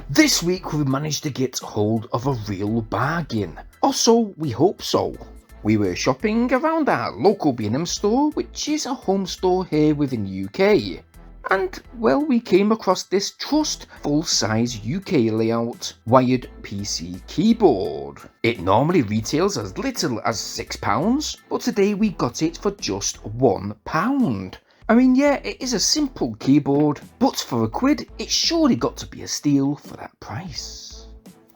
This week we managed to get hold of a real bargain, or so we hope so. We were shopping around our local B&M store, which is a home store here within the UK. And well, we came across this Trust full-size UK layout wired PC keyboard. It normally retails as little as £6, but today we got it for just £1. I mean, yeah, it is a simple keyboard, but for £1, it's surely got to be a steal for that price.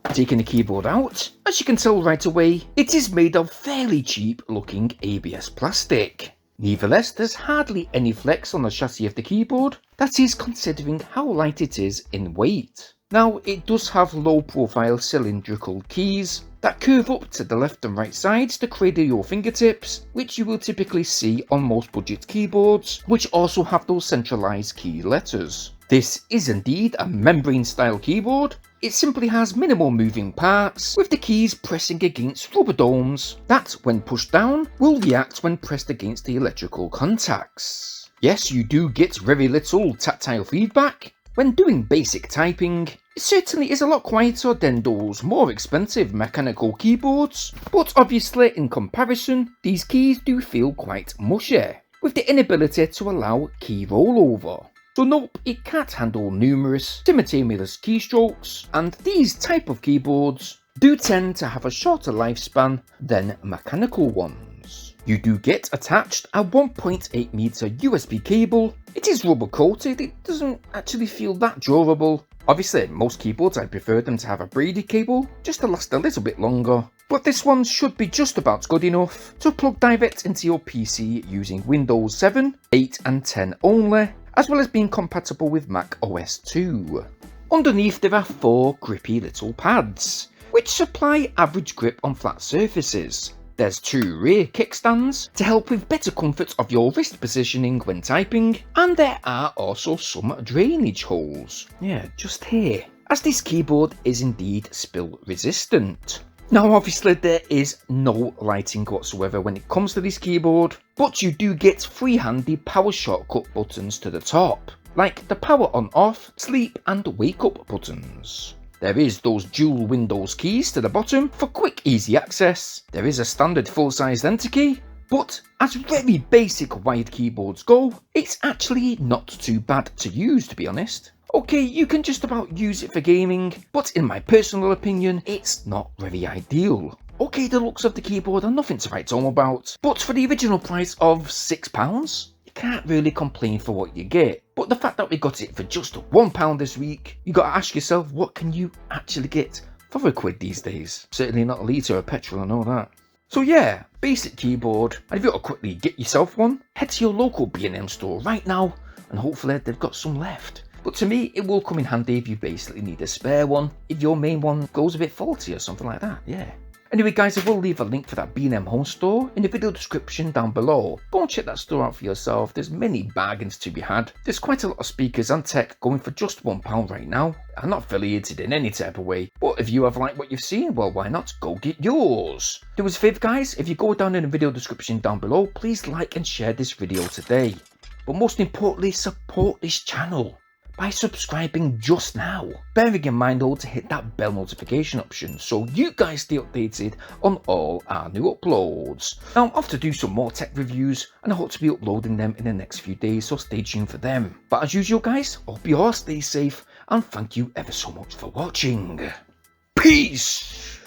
Taking the keyboard out, as you can tell right away, it is made of fairly cheap looking ABS plastic. Nevertheless, there's hardly any flex on the chassis of the keyboard, that is considering how light it is in weight. Now, it does have low profile cylindrical keys that curve up to the left and right sides to cradle your fingertips, which you will typically see on most budget keyboards, which also have those centralized key letters. This is indeed a membrane style keyboard. It simply has minimal moving parts, with the keys pressing against rubber domes that, when pushed down, will react when pressed against the electrical contacts. Yes, you do get very little tactile feedback. When doing basic typing, it certainly is a lot quieter than those more expensive mechanical keyboards, but obviously in comparison, these keys do feel quite mushy, with the inability to allow key rollover. So nope, it can't handle numerous simultaneous keystrokes, and these type of keyboards do tend to have a shorter lifespan than mechanical ones. You do get attached a 1.8 meter USB cable. It is rubber coated, it doesn't actually feel that durable. Obviously, most keyboards I prefer them to have a braided cable, just to last a little bit longer. But this one should be just about good enough to plug direct into your PC using Windows 7, 8 and 10 only, as well as being compatible with Mac OS 2. Underneath there are 4 grippy little pads, which supply average grip on flat surfaces. There's 2 rear kickstands to help with better comfort of your wrist positioning when typing, and there are also some drainage holes. Yeah, just here, as this keyboard is indeed spill resistant. Now obviously there is no lighting whatsoever when it comes to this keyboard, but you do get 3 handy power shortcut buttons to the top, like the power on off, sleep and wake up buttons. There is those dual Windows keys to the bottom for quick easy access. There is a standard full-sized enter key, but as very basic wired keyboards go, it's actually not too bad to use, to be honest. Okay, you can just about use it for gaming, but in my personal opinion, it's not very ideal. Okay, the looks of the keyboard are nothing to write home about, but for the original price of £6, you can't really complain for what you get. But the fact that we got it for just £1 this week, you gotta ask yourself, what can you actually get for £1 these days? Certainly not a litre of petrol, I know that. So yeah, basic keyboard, and if you gotta quickly get yourself one, head to your local B&M store right now, and hopefully they've got some left. But to me, it will come in handy if you basically need a spare one, if your main one goes a bit faulty or something like that, yeah. Anyway guys, I will leave a link for that B&M home store in the video description down below. Go and check that store out for yourself, there's many bargains to be had. There's quite a lot of speakers and tech going for just £1 right now. I'm not affiliated in any type of way, but if you have liked what you've seen, well why not go get yours. Do us a favour guys, if you go down in the video description down below, please like and share this video today. But most importantly, support this channel by subscribing just now. Bearing in mind though to hit that bell notification option so you guys stay updated on all our new uploads. Now I'm off to do some more tech reviews and I hope to be uploading them in the next few days, so stay tuned for them. But as usual guys, hope you all stay safe and thank you ever so much for watching. Peace!